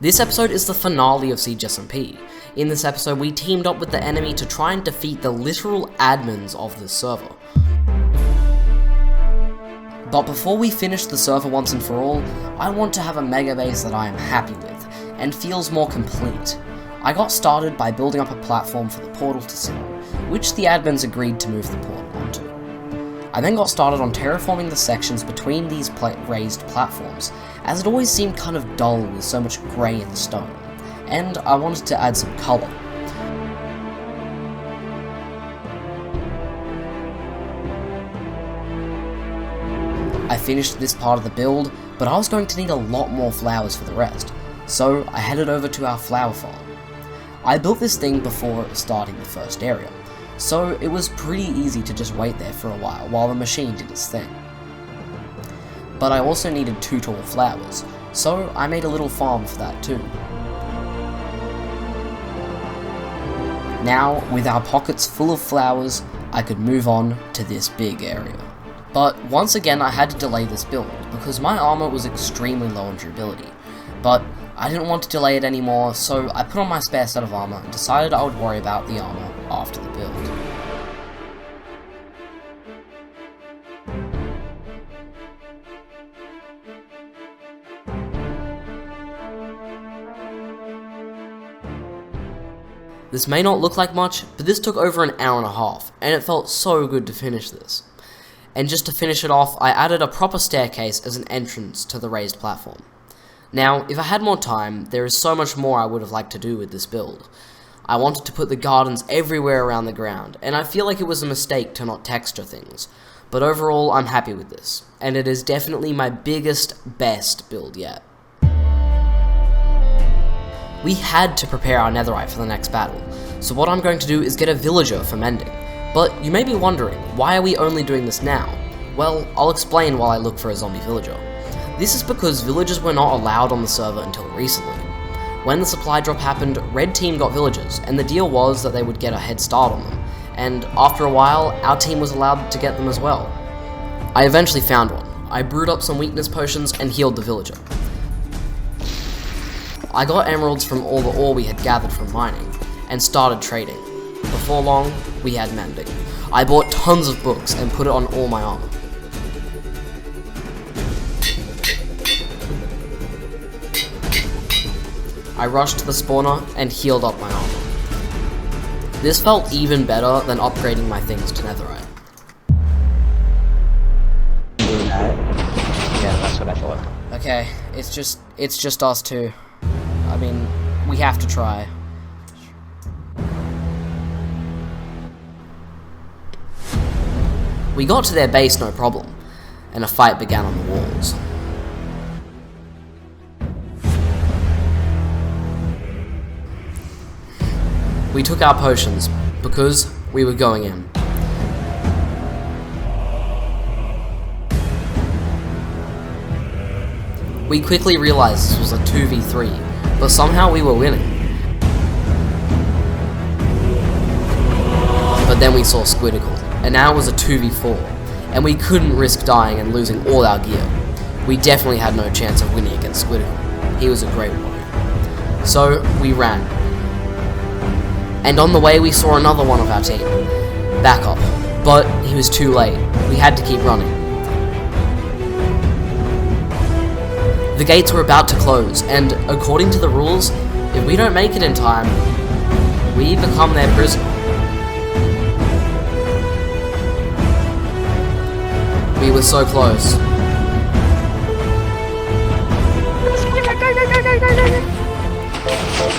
This episode is the finale of Siege SMP. In this episode, we teamed up with the enemy to try and defeat the literal admins of this server. But before we finish the server once and for all, I want to have a Megabase that I am happy with, and feels more complete. I got started by building up a platform for the portal to sit on, which the admins agreed to move the portal onto. I then got started on terraforming the sections between these raised platforms, as it always seemed kind of dull with so much grey in the stone, and I wanted to add some colour. I finished this part of the build, but I was going to need a lot more flowers for the rest, so I headed over to our flower farm. I built this thing before starting the first area, so it was pretty easy to just wait there for a while the machine did its thing. But I also needed 2 tall flowers, so I made a little farm for that too. Now, with our pockets full of flowers, I could move on to this big area. But once again I had to delay this build, because my armor was extremely low on durability, but I didn't want to delay it anymore, so I put on my spare set of armor and decided I would worry about the armor after the build. This may not look like much, but this took over an hour and a half, and it felt so good to finish this. And just to finish it off, I added a proper staircase as an entrance to the raised platform. Now, if I had more time, there is so much more I would have liked to do with this build. I wanted to put the gardens everywhere around the ground, and I feel like it was a mistake to not texture things. But overall, I'm happy with this, and it is definitely my biggest, best build yet. We had to prepare our netherite for the next battle, so what I'm going to do is get a villager for mending. But you may be wondering, why are we only doing this now? Well, I'll explain while I look for a zombie villager. This is because villagers were not allowed on the server until recently. When the supply drop happened, Red Team got villagers, and the deal was that they would get a head start on them, and after a while, our team was allowed to get them as well. I eventually found one. I brewed up some weakness potions and healed the villager. I got emeralds from all the ore we had gathered from mining, and started trading. Before long, we had mending. I bought tons of books and put it on all my armor. I rushed to the spawner and healed up my armor. This felt even better than upgrading my things to netherite. Yeah, that's what I thought. Okay, it's just us two. I mean, we have to try. We got to their base no problem, and a fight began on the walls. We took our potions, because we were going in. We quickly realized this was a 2v3, but somehow we were winning. But then we saw Squiddicle, and now it was a 2v4, and we couldn't risk dying and losing all our gear. We definitely had no chance of winning against Squiddicle. He was a great warrior. So, we ran. And on the way we saw another one of our team, back up, but he was too late. We had to keep running. The gates were about to close, and according to the rules, if we don't make it in time, we become their prisoner. We were so close.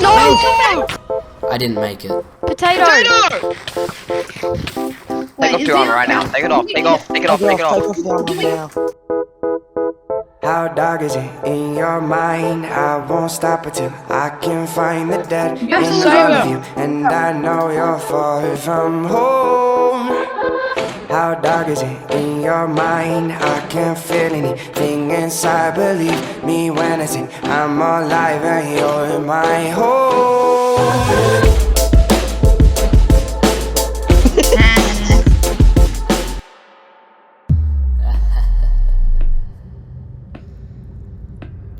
No! I didn't make it. Potato! Take off your armor right now. Take it off. Take it off. How dark is it in your mind? I won't stop until I can find the dead in all of you, and I know you're far from home. How dark is it in your mind? I can't feel anything inside. Believe me when I say I'm alive and you're my home.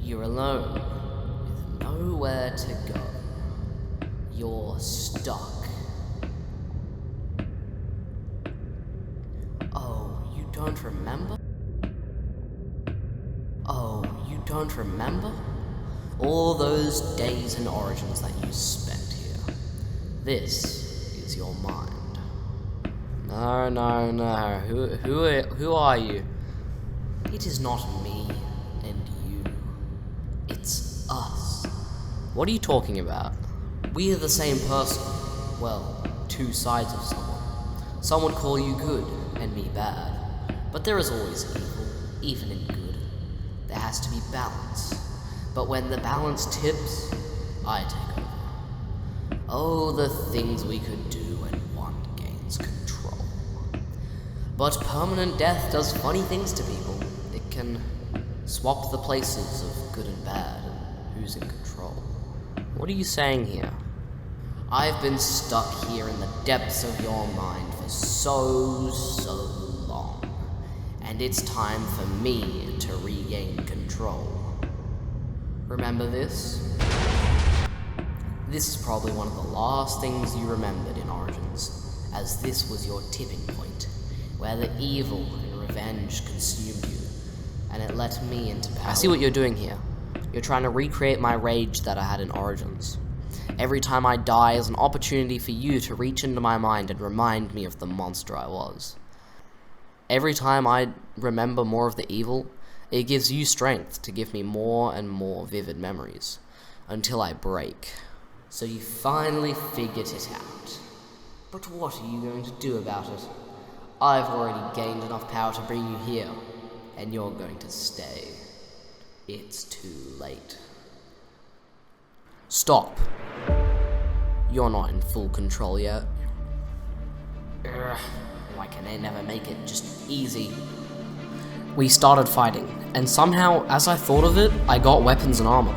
You're alone, with no nowhere to go. You're stuck. Oh, you don't remember? Oh, you don't remember? All those days and origins that you spent here. This is your mind. No, no, no. Who are you? It is not me and you. It's us. What are you talking about? We are the same person. Well, two sides of someone. Some would call you good and me bad. But there is always evil, even in good. There has to be balance. But when the balance tips, I take over. Oh, the things we could do when one gains control. But permanent death does funny things to people. It can swap the places of good and bad and who's in control. What are you saying here? I've been stuck here in the depths of your mind for so long. And it's time for me to regain control. Remember this? This is probably one of the last things you remembered in Origins, as this was your tipping point, where the evil and revenge consumed you, and it let me into power. I see what you're doing here. You're trying to recreate my rage that I had in Origins. Every time I die is an opportunity for you to reach into my mind and remind me of the monster I was. Every time I remember more of the evil, it gives you strength to give me more and more vivid memories, until I break. So you finally figured it out. But what are you going to do about it? I've already gained enough power to bring you here, and you're going to stay. It's too late. Stop. You're not in full control yet. Why can they never make it just easy? We started fighting, and somehow, as I thought of it, I got weapons and armor.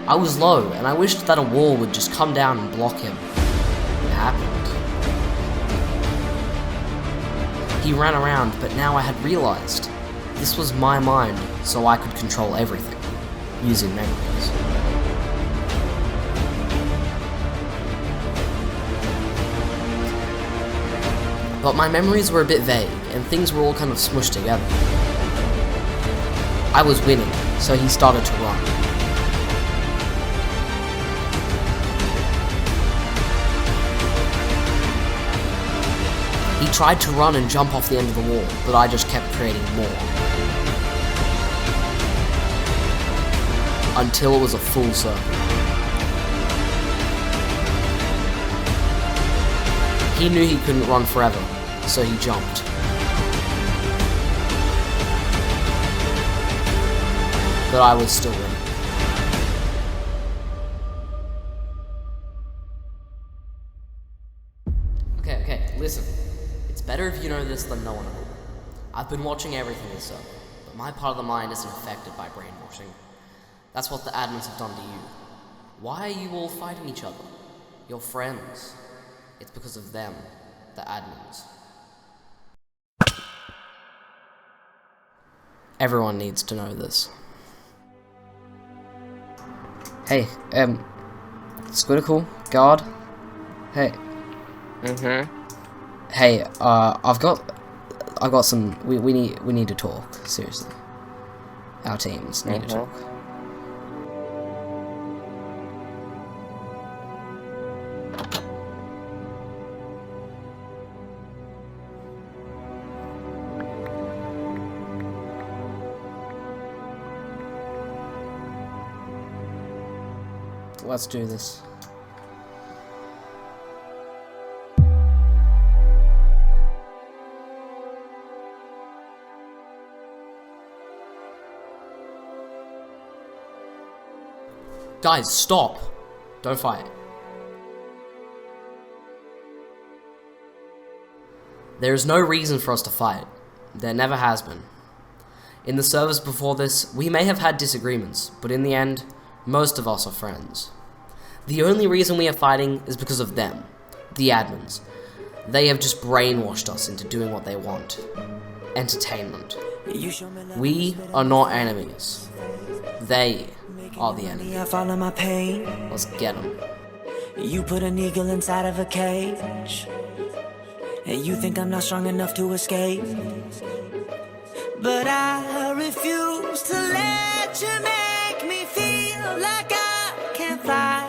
I was low, and I wished that a wall would just come down and block him. It happened. He ran around, but now I had realized this was my mind, so I could control everything, using memories. But my memories were a bit vague, and things were all kind of smushed together. I was winning, so he started to run. He tried to run and jump off the end of the wall, but I just kept creating more. Until it was a full circle. He knew he couldn't run forever, so he jumped. But I was still winning. Okay, listen. It's better if you know this than no one will. I've been watching everything this up, but my part of the mind isn't affected by brainwashing. That's what the admins have done to you. Why are you all fighting each other? You're friends. It's because of them, the admins. Everyone needs to know this. Hey, Squidical, guard. Hey. Hey, I've got some. We need to talk. Seriously, our teams need to talk. Let's do this. Guys, stop! Don't fight. There is no reason for us to fight. There never has been. In the service before this, we may have had disagreements, but in the end, most of us are friends. The only reason we are fighting is because of them, the admins. They have just brainwashed us into doing what they want. Entertainment. We are not enemies. They are the enemy. I follow my pain. Let's get them. You put an eagle inside of a cage, and you think I'm not strong enough to escape. But I refuse to let you make me feel like I can't fly.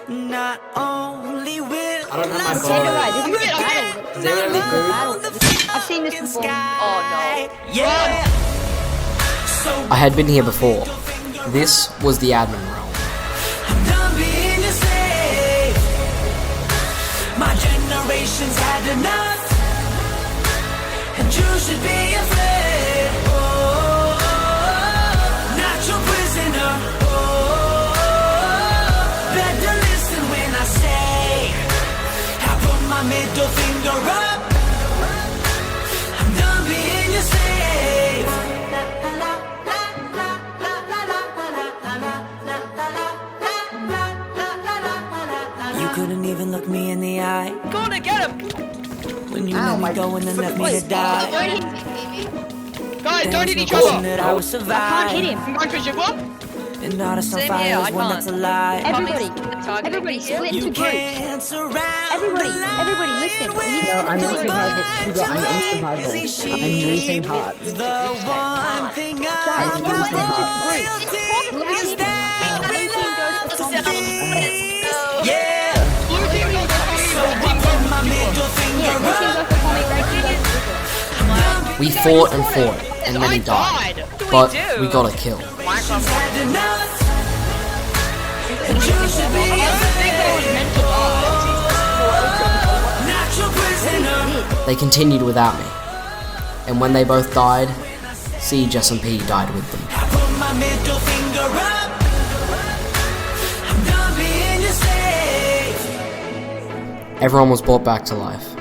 Not only will I don't have my I phone. Is there any food? I've seen this before. Oh Yeah. I had been here before. This was the admin realm. I'm done being your slave. My generation's had enough, and you should be afraid. Oh, not your prisoner. Oh, better listen when I say I put my middle finger up. I'm done being your slave. You couldn't even look me in the eye no! Go to get him! when you let me go and then left me to die. Guys, don't hit each Hoping other! that I would I survive. can't hit him. I'm going for sugar? And not a Same fire here, is I one can't. that's a lie. Everybody split You into groups. can't surround Everybody, the line everybody, listen. with You No, I'm the not survival. Hugo, I'm unsurvival. busy I'm losing sheep. heart. The one thing Guys, I split into want groups. is that Blue team goes for zombies. yeah. Blue team goes So I put my middle finger Yeah, blue team up. goes for comic, red team goes for We fought and fought, and then he died. But we got a kill. Had enough. And you should be not your prisoner. They continued without me. And when they both died, Siege S&P died with them. I put my middle finger up. I'm done being your slave. Everyone was brought back to life.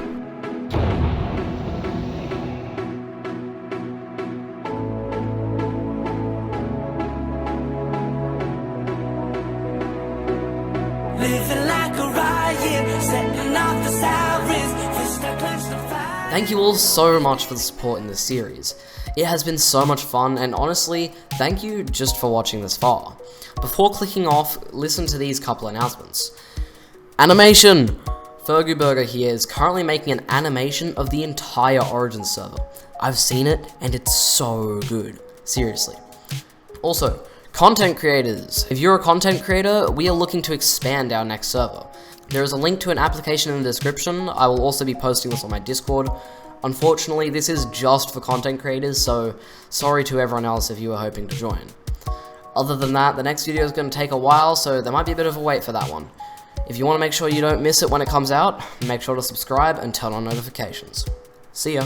Living like a riot, setting off the sirens, fist I clench the fire. Thank you all so much for the support in this series. It has been so much fun, and honestly, thank you just for watching this far. Before clicking off, listen to these couple announcements. Animation! Fergu Burger here is currently making an animation of the entire Origin server. I've seen it, and it's so good. Seriously. Also, content creators. If you're a content creator, we are looking to expand our next server. There is a link to an application in the description. I will also be posting this on my Discord. Unfortunately, this is just for content creators, so sorry to everyone else if you were hoping to join. Other than that, the next video is going to take a while, so there might be a bit of a wait for that one. If you want to make sure you don't miss it when it comes out, make sure to subscribe and turn on notifications. See ya.